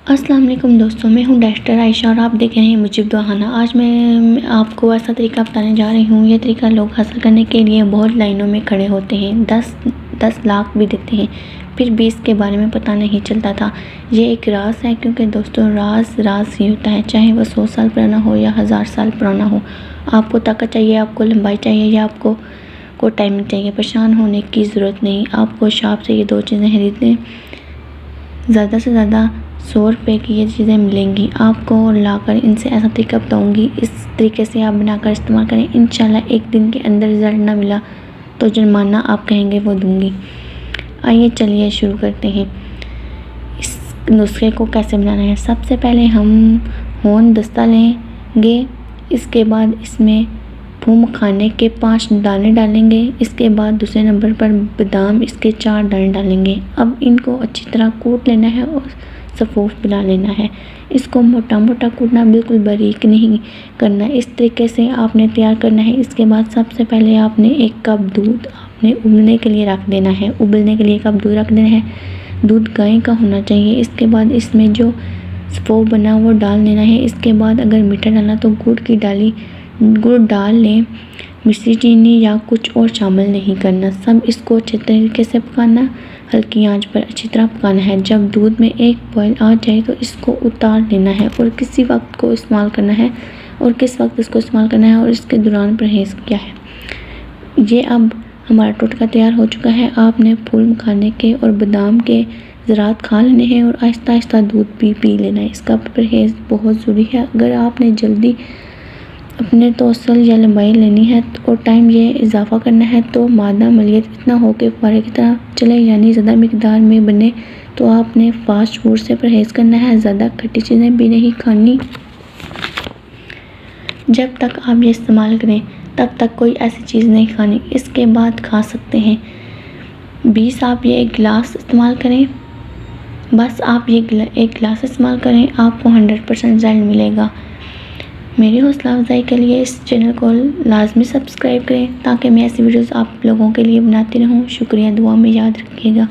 अस्सलाम वालेकुम दोस्तों, मैं हूं डॉक्टर आयशा और आप देख रहे हैं मुजीब दुआखाना। आज मैं आपको ऐसा तरीका बताने जा रही हूं। ये तरीका लोग हासिल करने के लिए बहुत लाइनों में खड़े होते हैं, 10 लाख भी देते हैं, फिर भी इसके बारे में पता नहीं चलता था। ये एक राज है, क्योंकि दोस्तों राज ही होता है, चाहे वह 100 साल पुराना हो या 1000 साल पुराना हो। आपको ताकत चाहिए, आपको लंबाई चाहिए या आपको टाइमिंग चाहिए, परेशान होने की ज़रूरत नहीं। आपको शॉप से ये 2 चीज़ें खरीदें, ज़्यादा से ज़्यादा 100 रुपये की ये चीज़ें मिलेंगी आपको, और लाकर इनसे ऐसा तरीका बताऊँगी। इस तरीके से आप बनाकर इस्तेमाल करें, इंशाल्लाह एक दिन के अंदर रिज़ल्ट ना मिला तो जुर्माना आप कहेंगे वो दूँगी। आइए चलिए शुरू करते हैं। इस नुस्खे को कैसे बनाना है। सबसे पहले हम होंद दस्ता लेंगे, इसके बाद इसमें फूम खाने के 5 दाने डालेंगे। इसके बाद दूसरे नंबर पर बादाम, इसके 4 दाने डालेंगे। अब इनको अच्छी तरह कूट लेना है और सफूफ बना लेना है। इसको मोटा मोटा कूटना, बिल्कुल बारीक नहीं करना। इस तरीके से आपने तैयार करना है। इसके बाद सबसे पहले आपने 1 कप दूध आपने उबलने के लिए रख देना है। उबलने के लिए 1 कप दूध रख देना है। दूध गाय का होना चाहिए। इसके बाद इसमें जो सफूफ बना वो डाल देना है। इसके बाद अगर मीठा डालना तो गुड़ डाल लें। मिश्री चीनी या कुछ और शामिल नहीं करना। सब इसको अच्छे तरीके से पकाना, हल्की आंच पर अच्छी तरह पकाना है। जब दूध में एक बॉयल आ जाए तो इसको उतार लेना है और किस वक्त इसको इस्तेमाल करना है और इसके दौरान परहेज़ किया है। ये अब हमारा टोटका तैयार हो चुका है। आपने फूल मखाने के और बादाम के ज़रात खा लेने हैं और आहिस्ता आहिस्ता दूध भी पी लेना है। इसका परहेज़ बहुत ज़रूरी है। अगर आपने जल्दी अपने तोसल या लंबाई लेनी है और टाइम ये इजाफा करना है तो मादा मलियत इतना हो कि फुव्वारे की तरह चले, यानी ज़्यादा मिकदार में बने, तो आपने फास्ट फूड से परहेज़ करना है। ज़्यादा खट्टी चीज़ें भी नहीं खानी। जब तक आप ये इस्तेमाल करें तब तक कोई ऐसी चीज़ नहीं खानी। इसके बाद खा सकते हैं। 20 आप ये 1 गिलास इस्तेमाल करें। बस आप ये 1 गिलास इस्तेमाल करें, आपको 100% रिजल्ट मिलेगा। मेरी हौसला अफजाई के लिए इस चैनल को लाजमी सब्सक्राइब करें ताकि मैं ऐसी वीडियोस आप लोगों के लिए बनाती रहूं। शुक्रिया, दुआ में याद रखिएगा।